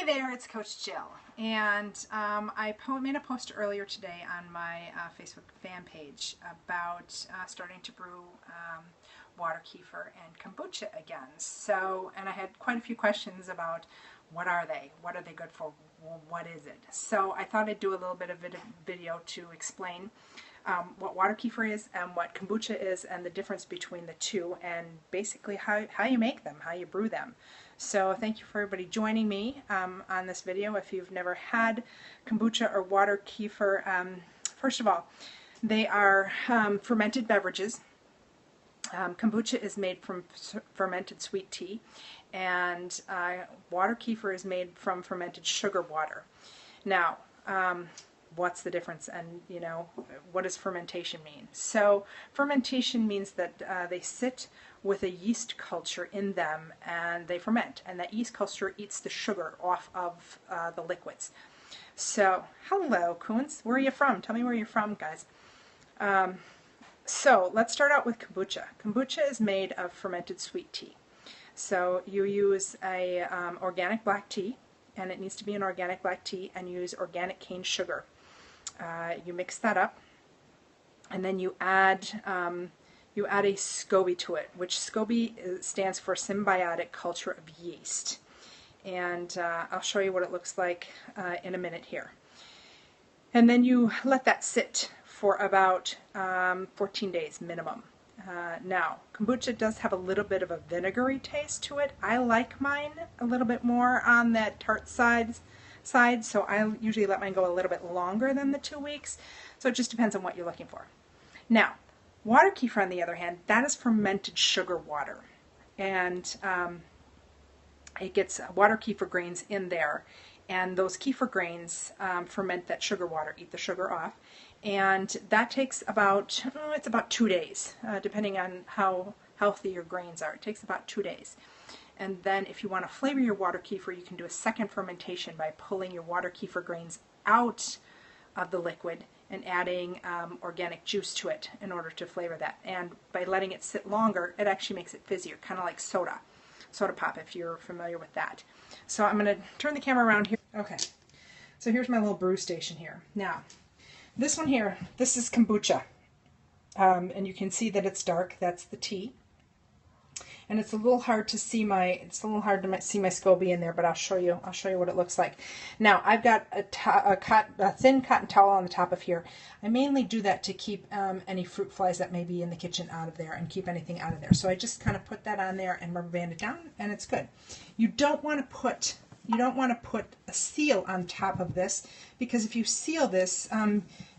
Hey there, it's Coach Jill, and I made a post earlier today on my Facebook fan page about starting to brew water kefir and kombucha again. And I had quite a few questions about what are they good for, what is it? So I thought I'd do a little bit of video to explain what water kefir is and what kombucha is and the difference between the two, and basically how you make them, how you brew them. So thank you for everybody joining me on this video. If you've never had kombucha or water kefir, first of all, they are fermented beverages. Kombucha is made from fermented sweet tea, and water kefir is made from fermented sugar water. Now, what's the difference, and what does fermentation mean? So fermentation means that they sit with a yeast culture in them and they ferment, and that yeast culture eats the sugar off of the liquids. So hello Coons, where are you from? Tell me where you're from, guys. So let's start out with kombucha. Kombucha is made of fermented sweet tea. So you use a organic black tea, and it needs to be an organic black tea, and you use organic cane sugar. You mix that up, and then you add a SCOBY to it, which SCOBY stands for symbiotic culture of yeast. And I'll show you what it looks like in a minute here. And then you let that sit for about 14 days minimum. Now, kombucha does have a little bit of a vinegary taste to it. I like mine a little bit more on that tart side, so I usually let mine go a little bit longer than the 2 weeks. So it just depends on what you're looking for. Now, water kefir, on the other hand, that is fermented sugar water, and it gets water kefir grains in there, and those kefir grains ferment that sugar water, eat the sugar off, and that takes about, it's about 2 days, depending on how healthy your grains are. It takes about 2 days. And then if you want to flavor your water kefir, you can do a second fermentation by pulling your water kefir grains out of the liquid and adding organic juice to it in order to flavor that. And by letting it sit longer, it actually makes it fizzier, kind of like soda pop, if you're familiar with that. So I'm going to turn the camera around here. Okay, so here's my little brew station here. Now, this one here, this is kombucha, and you can see that it's dark. That's the tea. And it's a little hard to see my SCOBY in there, but I'll show you what it looks like. Now, I've got a thin cotton towel on the top of here. I mainly do that to keep any fruit flies that may be in the kitchen out of there, and keep anything out of there. So I just kind of put that on there and rubber band it down, and it's good. You don't want to put a seal on top of this, because if you seal this,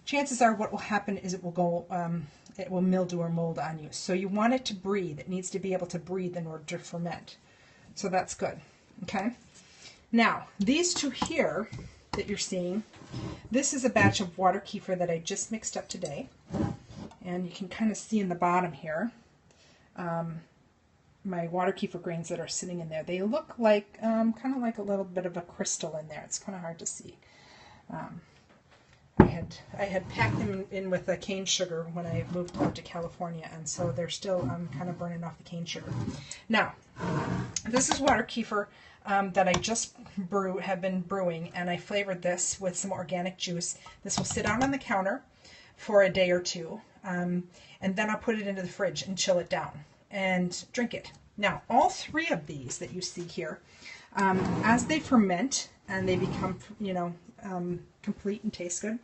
chances are what will happen is it will mildew or mold on you. So you want it to breathe. It needs to be able to breathe in order to ferment. So that's good. Okay. Now, these two here that you're seeing, this is a batch of water kefir that I just mixed up today. And you can kind of see in the bottom here my water kefir grains that are sitting in there. They look like kind of like a little bit of a crystal in there. It's kind of hard to see. I had packed them in with the cane sugar when I moved out to California, and so they're still kind of burning off the cane sugar. Now, this is water kefir that I just have been brewing, and I flavored this with some organic juice. This will sit out on the counter for a day or two, and then I'll put it into the fridge and chill it down and drink it. Now, all three of these that you see here, as they ferment and they become, complete and taste good,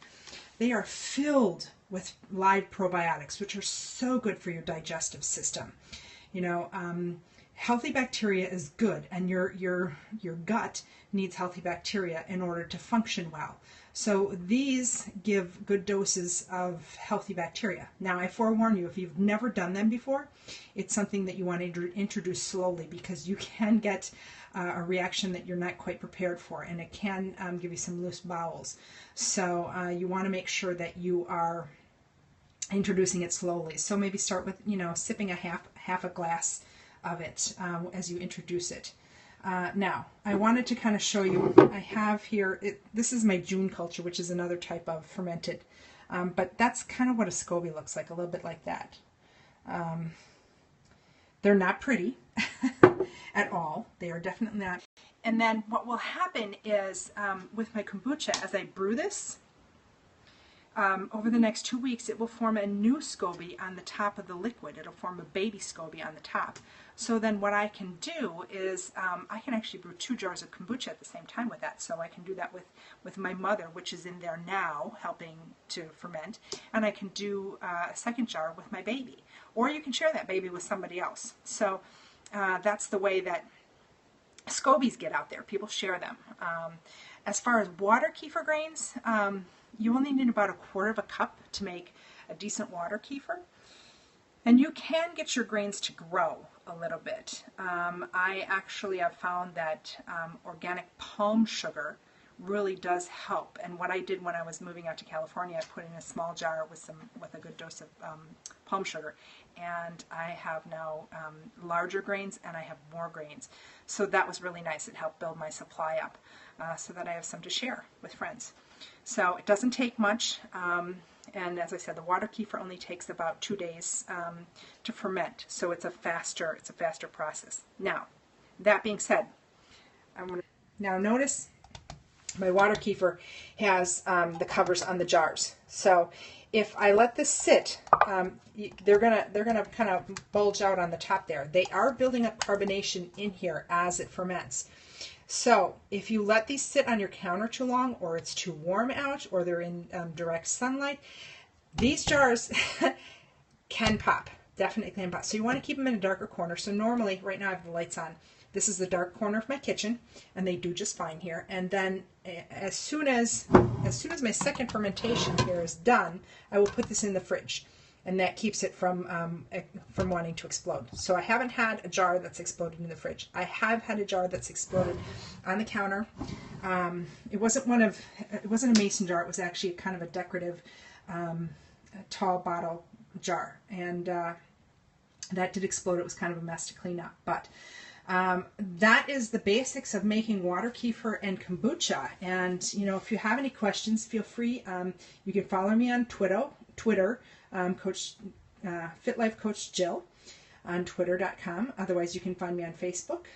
they are filled with live probiotics, which are so good for your digestive system. Healthy bacteria is good, and your gut needs healthy bacteria in order to function well. So these give good doses of healthy bacteria. Now, I forewarn you, if you've never done them before, it's something that you want to introduce slowly, because you can get a reaction that you're not quite prepared for, and it can give you some loose bowels. So you want to make sure that you are introducing it slowly. So maybe start with, sipping a half a glass of it as you introduce it. Now, I wanted to kind of show you, I have here, this is my June culture, which is another type of fermented, but that's kind of what a SCOBY looks like, a little bit like that. They're not pretty at all. They are definitely not. And then what will happen is with my kombucha, as I brew this, over the next 2 weeks, it will form a new SCOBY on the top of the liquid. It'll form a baby SCOBY on the top. So then what I can do is I can actually brew 2 jars of kombucha at the same time with that. So I can do that with my mother, which is in there now helping to ferment. And I can do a second jar with my baby. Or you can share that baby with somebody else. So that's the way that SCOBYs get out there. People share them. As far as water kefir grains, you only need about 1/4 cup to make a decent water kefir. And you can get your grains to grow a little bit. I actually have found that organic palm sugar really does help. And what I did when I was moving out to California, I put in a small jar with a good dose of palm sugar. And I have now larger grains and I have more grains. So that was really nice. It helped build my supply up so that I have some to share with friends. So it doesn't take much. And as I said, the water kefir only takes about 2 days to ferment. So it's a faster process. Now, that being said, now notice my water kefir has the covers on the jars. So if I let this sit, they're gonna kind of bulge out on the top there. They are building up carbonation in here as it ferments. So if you let these sit on your counter too long, or it's too warm out, or they're in direct sunlight, these jars can pop. Definitely can pop. So you want to keep them in a darker corner. So normally, right now I have the lights on. This is the dark corner of my kitchen, and they do just fine here. And then as soon as my second fermentation here is done, I will put this in the fridge, and that keeps it from wanting to explode. So I haven't had a jar that's exploded in the fridge. I have had a jar that's exploded on the counter. It wasn't a mason jar. It was actually kind of a decorative tall bottle jar, and that did explode. It was kind of a mess to clean up, but that is the basics of making water kefir and kombucha. And if you have any questions, feel free. You can follow me on Twitter, Coach Fit Life Coach Jill on Twitter.com. Otherwise, you can find me on Facebook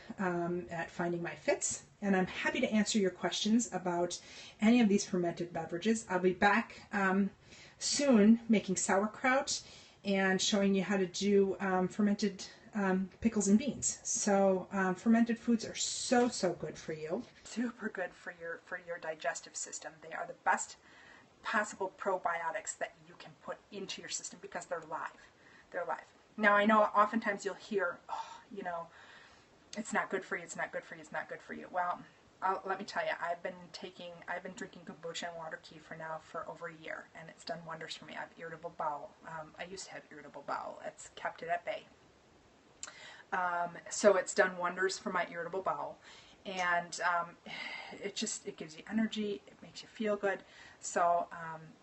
at Finding My Fits. And I'm happy to answer your questions about any of these fermented beverages. I'll be back soon making sauerkraut and showing you how to do fermented pickles and beans. So fermented foods are so good for you. Super good for your digestive system. They are the best possible probiotics that you can put into your system because they're live. They're live. Now I know oftentimes you'll hear, it's not good for you, it's not good for you, it's not good for you. Well, let me tell you, I've been drinking kombucha and water kefir now for over a year, and it's done wonders for me. I have irritable bowel. I used to have irritable bowel. It's kept it at bay. So it's done wonders for my irritable bowel, and it gives you energy. It makes you feel good. So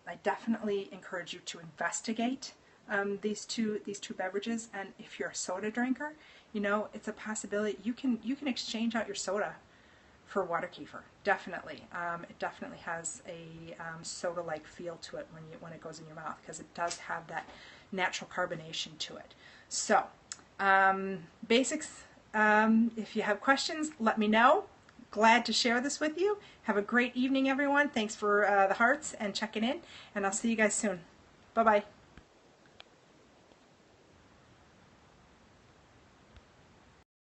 I definitely encourage you to investigate these two beverages. And if you're a soda drinker, it's a possibility you can exchange out your soda for water kefir. Definitely, it definitely has a soda-like feel to it when it goes in your mouth, because it does have that natural carbonation to it. So basics. If you have questions, let me know. Glad to share this with you. Have a great evening, everyone. Thanks for the hearts and checking in, and I'll see you guys soon. Bye-bye.